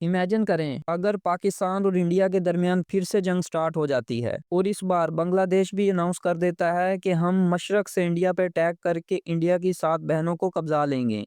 Imagine کریں اگر پاکستان اور انڈیا کے درمیان پھر سے جنگ سٹارٹ ہو جاتی ہے اور اس بار بنگلہ دیش بھی اناؤنس کر دیتا ہے کہ ہم مشرق سے انڈیا پہ اٹیک کر کے انڈیا کی 7 بہنوں کو قبضہ لیں گے،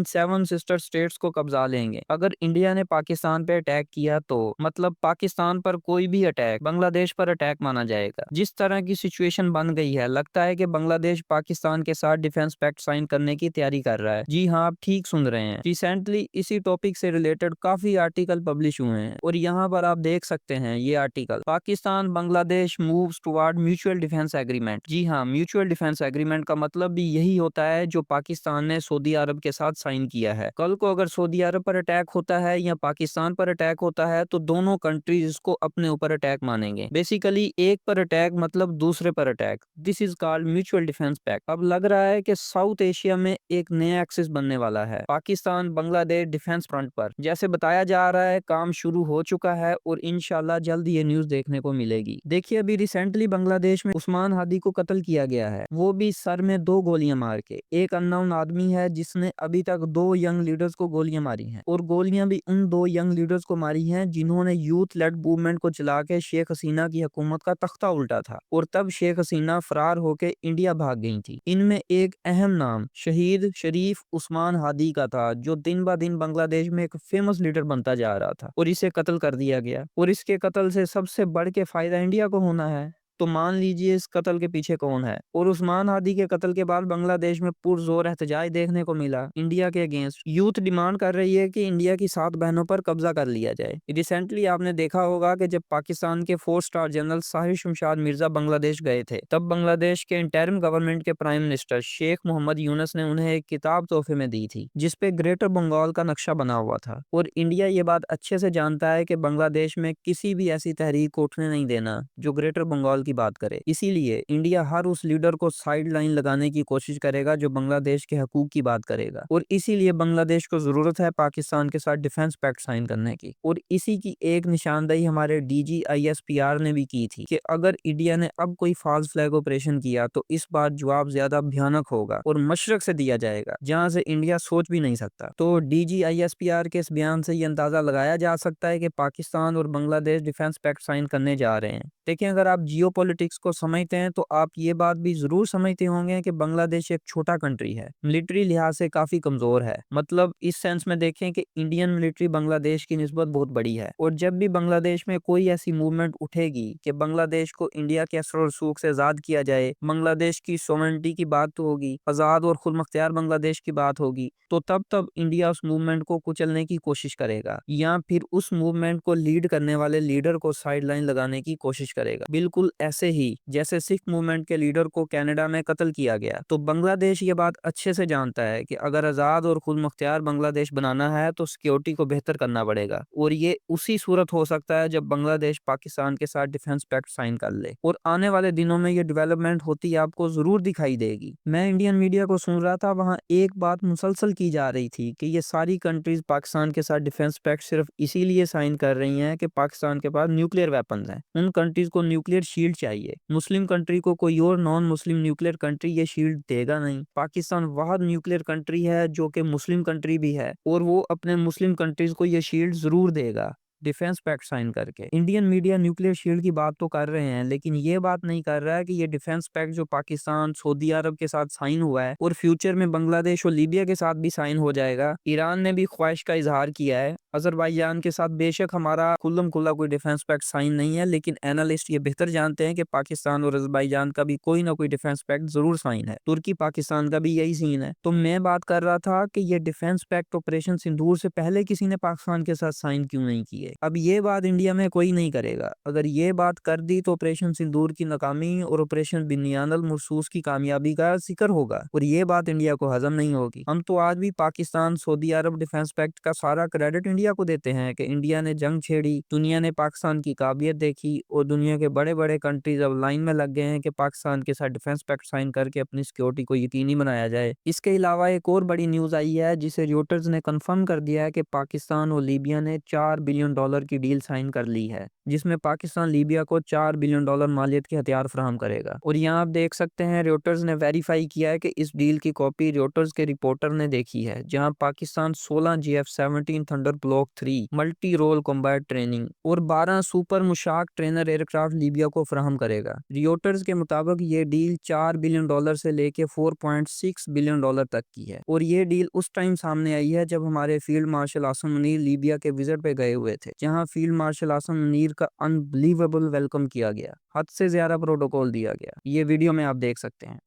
7 سسٹر سٹیٹس کو قبضہ لیں گے۔ اگر انڈیا نے پاکستان پہ اٹیک کیا تو مطلب پاکستان پر کوئی بھی اٹیک بنگلہ دیش پر اٹیک مانا جائے گا۔ جس طرح کی سچویشن بن گئی ہے، لگتا ہے کہ بنگلہ دیش پاکستان کے ساتھ ڈیفنس پیکٹ سائن کرنے کی تیاری کر رہا ہے۔ جی ہاں، آپ ٹھیک سن رہے ہیں، ریسنٹلی اسی ٹاپک سے ریلیٹڈ کافی آرٹیکل پبلش ہوئے ہیں اور یہاں پر آپ دیکھ سکتے ہیں یہ article, Pakistan Bangladesh moves toward mutual defence agreement. جی ہاں، میوچل ڈیفنس ایگریمنٹ کا مطلب بھی یہی ہوتا ہے جو پاکستان نے سعودی عرب کے ساتھ سائن کیا ہے۔ کل کو اگر سعودی عرب پر اٹیک ہوتا ہے یا پاکستان پر اٹیک ہوتا ہے تو دونوں کنٹریز اس کو اپنے اوپر اٹیک مانیں گے۔ بیسیکلی ایک پر اٹیک مطلب دوسرے پر attack, this is called mutual defence pact. اب لگ رہا ہے کہ ساؤتھ ایشیا میں ایک نیا ایکسس بننے والا ہے پاکستان بنگلہ دیش ڈیفنس فرنٹ پر۔ جیسے بتایا جا رہا ہے کام شروع ہو چکا ہے اور انشاءاللہ جلد یہ نیوز دیکھنے کو ملے گی۔ دیکھیے ابھی ریسنٹلی بنگلہ دیش میں عثمان ہادی کو قتل کیا گیا ہے، وہ بھی سر میں 2 گولیاں مار کے۔ ایک ان نون آدمی ہے جس نے ابھی تک 2 ینگ لیڈرز کو گولیاں ماری ہیں اور گولیاں بھی ان 2 ینگ لیڈرز کو ماری ہیں جنہوں نے یوتھ لیڈ موومنٹ کو چلا کے شیخ حسینہ کی حکومت کا تختہ الٹا تھا اور تب شیخ حسینہ فرار ہو کے انڈیا بھاگ گئی تھی۔ ان میں ایک اہم نام شہید شریف عثمان ہادی کا تھا جو دن با دن بنگلہ دیش میں ایک فیمس لیڈر بنتا جا رہا تھا اور اسے قتل کر دیا گیا، اور اس کے قتل سے سب سے بڑھ کے فائدہ انڈیا کو ہونا ہے۔ تو مان لیجئے اس قتل کے پیچھے کون ہے۔ اور عثمان ہادی کے قتل کے بعد بنگلہ دیش میں پرزور احتجاج دیکھنے کو ملا انڈیا کے اگینسٹ۔ یوتھ ڈیمانڈ کر رہی ہے کہ انڈیا کی 7 بہنوں پر قبضہ کر لیا جائے۔ ریسنٹلی آپ نے دیکھا ہوگا کہ جب پاکستان کے 4 سٹار جنرل ساحر شمشاد مرزا بنگلہ دیش گئے تھے، تب بنگلہ دیش کے انٹرم گورنمنٹ کے پرائم منسٹر شیخ محمد یونس نے انہیں ایک کتاب تحفے میں دی تھی جس پہ گریٹر بنگال کا نقشہ بنا ہوا تھا، اور انڈیا یہ بات اچھے سے جانتا ہے کہ بنگلہ دیش میں کسی بھی ایسی تحریک کو اٹھنے نہیں دینا جو گریٹر بنگال کی بات کرے۔ اسی لیے انڈیا ہر اس لیڈر کو سائیڈ لائن لگانے کی کوشش کرے گا جو بنگلہ دیش کے حقوق کی بات کرے گا، اور اسی لیے بنگلہ دیش کو ضرورت ہے پاکستان کے ساتھ ڈیفنس پیکٹ سائن کرنے کی۔ اور اسی کی ایک نشاندہی ہمارے DGISPR نے بھی کی تھی کہ اگر انڈیا نے اب کوئی فالس فلیگ آپریشن کیا تو اس بار جواب زیادہ بھیانک ہوگا اور مشرق سے دیا جائے گا جہاں سے انڈیا سوچ بھی نہیں سکتا۔ تو DGISPR کے اس بیان سے یہ اندازہ لگایا جا سکتا ہے کہ پاکستان اور بنگلہ دیش ڈیفنس پیکٹ سائن کرنے جا رہے ہیں۔ دیکھیں اگر آپ جیو پولیٹکس کو سمجھتے ہیں تو آپ یہ بات بھی ضرور سمجھتے ہوں گے کہ بنگلہ دیش ایک چھوٹا کنٹری ہے، ملٹری لحاظ سے کافی کمزور ہے۔ مطلب اس سینس میں دیکھیں کہ انڈین ملٹری بنگلہ دیش کی نسبت بہت بڑی ہے، اور جب بھی بنگلہ دیش میں کوئی ایسی موومنٹ اٹھے گی کہ بنگلہ دیش کو انڈیا کے اثر و رسوخ سے آزاد کیا جائے، بنگلہ دیش کی سوورنٹی کی بات تو ہوگی، آزاد اور خود مختار بنگلہ دیش کی بات ہوگی، تو تب انڈیا اس موومنٹ کو کچلنے کی کوشش کرے گا یا پھر اس موومنٹ کو لیڈ کرنے والے لیڈر کو سائیڈ لائن لگانے کی کوشش کرے گا۔ بالکل ایسے ہی جیسے سکھ موومنٹ کے لیڈر کو کینیڈا میں قتل کیا گیا۔ تو بنگلہ دیش یہ بات اچھے سے جانتا ہے کہ اگر آزاد اور خود مختار بنگلہ دیش بنانا ہے تو سیکیورٹی کو بہتر کرنا پڑے گا، اور یہ اسی صورت ہو سکتا ہے جب بنگلہ دیش پاکستان کے ساتھ ڈیفنس پیکٹ سائن کر لے، اور آنے والے دنوں میں یہ ڈیولپمنٹ ہوتی آپ کو ضرور دکھائی دے گی۔ میں انڈین میڈیا کو سن رہا تھا، وہاں ایک بات مسلسل کی جا رہی تھی کہ یہ ساری کنٹریز پاکستان کے ساتھ ڈیفنس پیکٹ صرف اسی لیے سائن کر رہی ہیں کہ پاکستان کے پاس نیوکلیئر ویپنز ہیں، ان کنٹریز کو نیوکلیئر شیلڈ چاہیے۔ مسلم کنٹری کو کوئی اور نان مسلم نیوکلیئر کنٹری یہ شیلڈ دے گا نہیں۔ پاکستان واحد نیوکلیئر کنٹری ہے جو کہ مسلم کنٹری بھی ہے، اور وہ اپنے مسلم کنٹریز کو یہ شیلڈ ضرور دے گا ڈیفنس پیکٹ سائن کر کے۔ انڈین میڈیا نیوکلیئر شیلڈ کی بات تو کر رہے ہیں لیکن یہ بات نہیں کر رہا ہے کہ یہ ڈیفنس پیکٹ جو پاکستان سعودی عرب کے ساتھ سائن ہوا ہے اور فیوچر میں بنگلہ دیش اور لیبیا کے ساتھ بھی سائن ہو جائے گا، ایران نے بھی خواہش کا اظہار کیا ہے۔ آذربائیجان کے ساتھ بے شک ہمارا کھلم کھلا کوئی ڈیفنس پیکٹ سائن نہیں ہے، لیکن اینالسٹ یہ بہتر جانتے ہیں کہ پاکستان اور آذربائیجان کا بھی کوئی نہ کوئی ڈیفنس پیکٹ ضرور سائن ہے۔ ترکی پاکستان کا بھی یہی سین ہے۔ تو میں بات کر رہا تھا کہ یہ ڈیفنس پیکٹ آپریشن سندور سے پہلے کسی نے پاکستان کے ساتھ سائن کیوں نہیں کیے؟ اب یہ بات انڈیا میں کوئی نہیں کرے گا۔ اگر یہ بات کر دی تو آپریشن سندور کی ناکامی اور آپریشن بنیاد المرصوص کی کامیابی کا ذکر ہوگا، اور یہ بات انڈیا کو ہضم نہیں ہوگی۔ ہم تو آج بھی پاکستان سعودی عرب ڈیفنس پیکٹ کا سارا کریڈٹ انڈیا کو دیتے ہیں کہ انڈیا نے جنگ چھیڑی، دنیا نے پاکستان کی قابلیت دیکھی، اور دنیا کے بڑے بڑے کنٹریز اب لائن میں لگ گئے ہیں کہ پاکستان کے ساتھ ڈیفنس پیکٹ سائن کر کے اپنی سیکیورٹی کو یقینی بنایا جائے۔ اس کے علاوہ ایک اور بڑی نیوز آئی ہے جسے روٹرز نے کنفرم کر دیا ہے کہ پاکستان اور لیبیا نے $4 بلین کی ڈیل سائن کر لی ہے۔ جس میں پاکستان لیبیا کو $4 بلین مالیت کے ہتھیار فراہم کرے گا۔ اور یہاں آپ دیکھ سکتے ہیں ریوٹرز نے ویریفائی کیا ہے کہ اس ڈیل کی کاپی ریوٹرز کے رپورٹر نے دیکھی ہے، جہاں Pakistan 16 GF-17 thunder block 3 multi role combat training اور 12 super Mushshak trainer aircraft Libya کو فراہم کرے گا۔ ریوٹرز کے مطابق یہ ڈیل $4 بلین سے لے کے $4.6 بلین تک کی ہے، اور یہ ڈیل اس ٹائم سامنے آئی ہے جب ہمارے field marshal Asim Munir Libya کے وزٹ پہ گئے ہوئے تھے، جہاں فیلڈ مارشل عاصم منیر کا انبلیویبل ویلکم کیا گیا، حد سے زیادہ پروٹوکول دیا گیا۔ یہ ویڈیو میں آپ دیکھ سکتے ہیں۔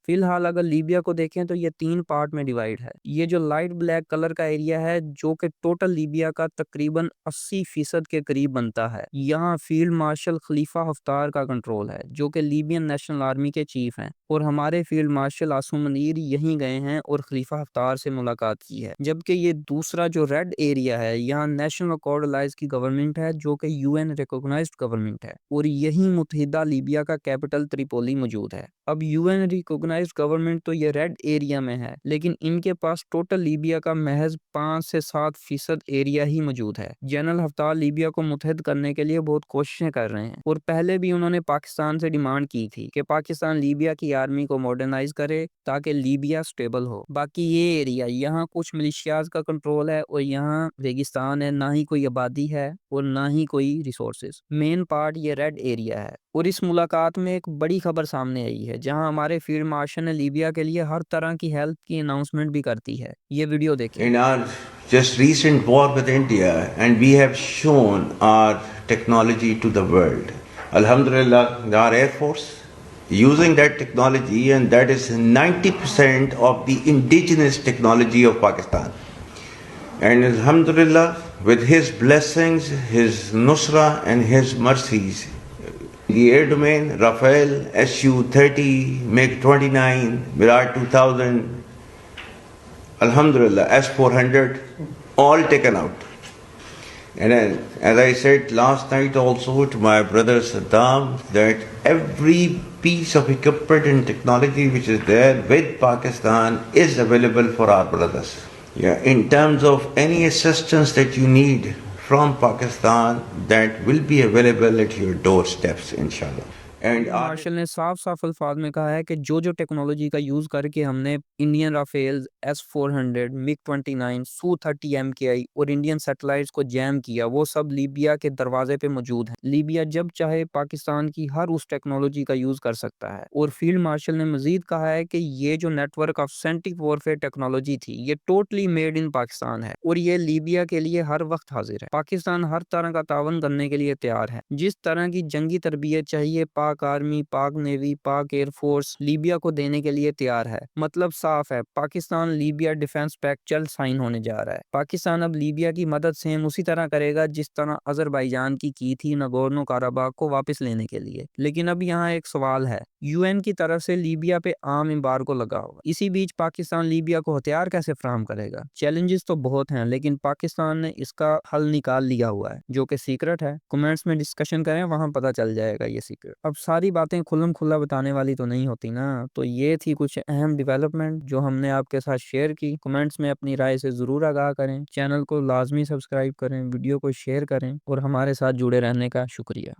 فی الحال اگر لیبیا کو دیکھیں تو یہ 3 پارٹ میں ڈیوائیڈ ہے۔ یہ جو لائٹ بلیک کلر کا ایریا ہے جو کہ ٹوٹل لیبیا کا تقریباً 80% کے قریب بنتا ہے، یہاں فیلڈ مارشل خلیفہ حفتار کا کنٹرول ہے، جو کہ لیبین نیشنل آرمی کے چیف ہیں، اور ہمارے فیلڈ مارشل عاصم منیر یہیں گئے ہیں اور خلیفہ حفتار سے ملاقات کی ہے۔ جبکہ یہ دوسرا جو ریڈ ایریا ہے، یہاں نیشنل اکارڈ الائنس کی گورنمنٹ ہے جو کہ UN ریکوگنائزڈ گورنمنٹ ہے، اور یہی متحدہ لیبیا کا کیپٹل تریپولی موجود ہے۔ اب UN ریکوگنائزڈ گورنمنٹ تو یہ ریڈ ایریا میں ہے، لیکن ان کے پاس ٹوٹل لیبیا کا محض 5 سے 7% ایریا ہی موجود ہے۔ جنرل حفتار لیبیا کو متحد کرنے کے لیے بہت کوششیں کر رہے ہیں، اور پہلے بھی انہوں نے پاکستان سے ڈیمانڈ کی تھی کہ پاکستان لیبیا کی آرمی کو ماڈرنائز کرے تاکہ لیبیا سٹیبل ہو۔ باقی یہ ایریا، یہاں کچھ ملیشیاز کا کنٹرول ہے، اور یہاں ریگستان ہے، نہ ہی کوئی آبادی ہے اور نہ ہی کوئی ریسورسز۔ مین پارٹ یہ ریڈ ایریا ہے۔ اور اس ملاقات میں ایک بڑی خبر سامنے آئی ہے، جہاں ہمارے فیلڈ مارشل نے لیبیا کے لیے ہر طرح کی ہیلپ کی اناؤنسمنٹ بھی کرتی ہے۔ یہ ویڈیو دیکھیں۔ In our just recent war with India, and we have shown our technology to the world. Alhamdulillah, our Air Force using that technology, and that is 90% of the indigenous technology of Pakistan. And Alhamdulillah, with his blessings, his nusra and his mercies, the air domain, Rafale, Su-30, MiG-29, Mirage 2000, Alhamdulillah, S-400, all taken out. And as I said last night also to my brother Saddam, that every piece of equipment and technology which is there with Pakistan is available for our brothers. Yeah, in terms of any assistance that you need from Pakistan, that will be available at your doorsteps, inshallah. Marshal نے صاف صاف الفاظ میں کہا ہے کہ جو technology کا یوز کر کے ہم نے Indian Rafales, S-400، MiG-29، Su-30 MKI اور انڈین سیٹلائٹس کو جیم کیا، وہ سب لیبیا کے دروازے پہ موجود ہیں۔ لیبیا جب چاہے پاکستان کی ہر اس ٹیکنالوجی کا یوز کر سکتا ہے۔ اور فیلڈ مارشل نے مزید کہا ہے کہ یہ جو network of centric warfare technology تھی، یہ ٹوٹلی میڈ ان پاکستان ہے، اور یہ لیبیا کے لیے ہر وقت حاضر ہے۔ پاکستان ہر طرح کا تعاون کرنے کے لیے تیار ہے۔ جس طرح کی جنگی تربیت چاہیے، پاک آرمی، پاک نیوی، پاک ایئر فورس لیبیا کو دینے کے لیے تیار ہے۔ مطلب صاف ہے، پاکستان لیبیا ڈیفنس پیکٹ جلد سائن ہونے جا رہا ہے۔ پاکستان اب لیبیا کی مدد سیم اسی طرح کرے گا جس طرح آذربائیجان کی تھی نگورنو کاراباغ کو واپس لینے کے لیے۔ لیکن اب یہاں ایک سوال ہے، UN کی طرف سے لیبیا پہ عام امبارگو لگا ہوگا، اسی بیچ پاکستان لیبیا کو ہتھیار کیسے فراہم کرے گا؟ چیلنجز تو بہت ہیں، لیکن پاکستان نے اس کا حل نکال لیا ہوا ہے جو کہ سیکرٹ ہے۔ کمنٹس میں ڈسکشن کریں، وہاں پتہ چل جائے گا یہ سیکرٹ۔ اب ساری باتیں کھلم کھلا بتانے والی تو نہیں ہوتی نا، تو یہ تھی کچھ اہم ڈیولپمنٹ جو ہم نے آپ کے ساتھ شیئر کی۔ کمنٹس میں اپنی رائے سے ضرور آگاہ کریں، چینل کو لازمی سبسکرائب کریں، ویڈیو کو شیئر کریں، اور ہمارے ساتھ جڑے رہنے کا شکریہ۔